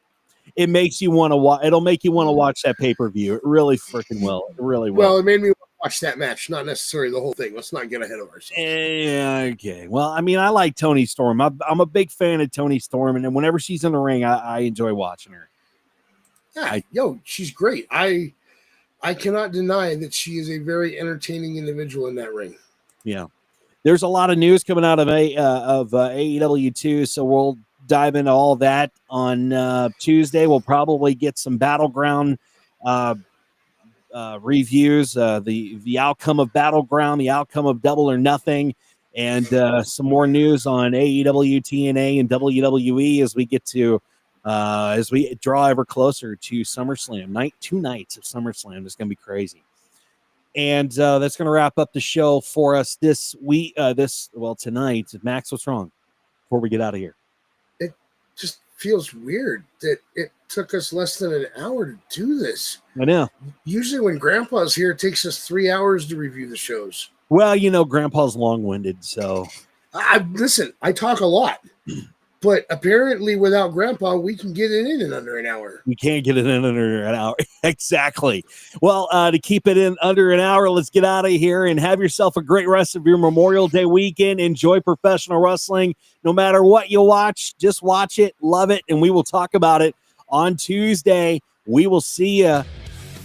It makes you want to watch. It'll make you want to watch that pay-per-view. It really freaking will. It really will. Well, it made me watch that match, not necessarily the whole thing. Let's not get ahead of ourselves. Yeah, okay. Well, I mean, I like Toni Storm. I'm a big fan of Toni Storm, and whenever she's in the ring, I enjoy watching her. Yeah, she's great. I cannot deny that she is a very entertaining individual in that ring. Yeah. There's a lot of news coming out of AEW too, so we'll dive into all that on Tuesday. We'll probably get some Battleground reviews, the outcome of Battleground, the outcome of Double or Nothing, and some more news on AEW, TNA, and WWE as we get to as we draw ever closer to SummerSlam. 2 nights of SummerSlam is going to be crazy. And that's going to wrap up the show for us this week. Tonight. Max, what's wrong before we get out of here? It just feels weird that it took us less than an hour to do this. I know. Usually when Grandpa's here, it takes us 3 hours to review the shows. Well, Grandpa's long-winded, so. Listen, I talk a lot. But apparently without Grandpa, we can get it in under an hour. We can't get it in under an hour. Exactly. Well, to keep it in under an hour, let's get out of here and have yourself a great rest of your Memorial Day weekend. Enjoy professional wrestling. No matter what you watch, just watch it, love it, and we will talk about it on Tuesday. We will see you.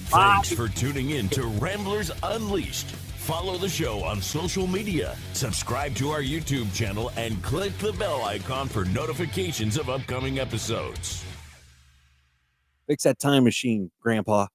Thanks for tuning in to Ramblers Unleashed. Follow the show on social media, subscribe to our YouTube channel, and click the bell icon for notifications of upcoming episodes. Fix that time machine, Grandpa.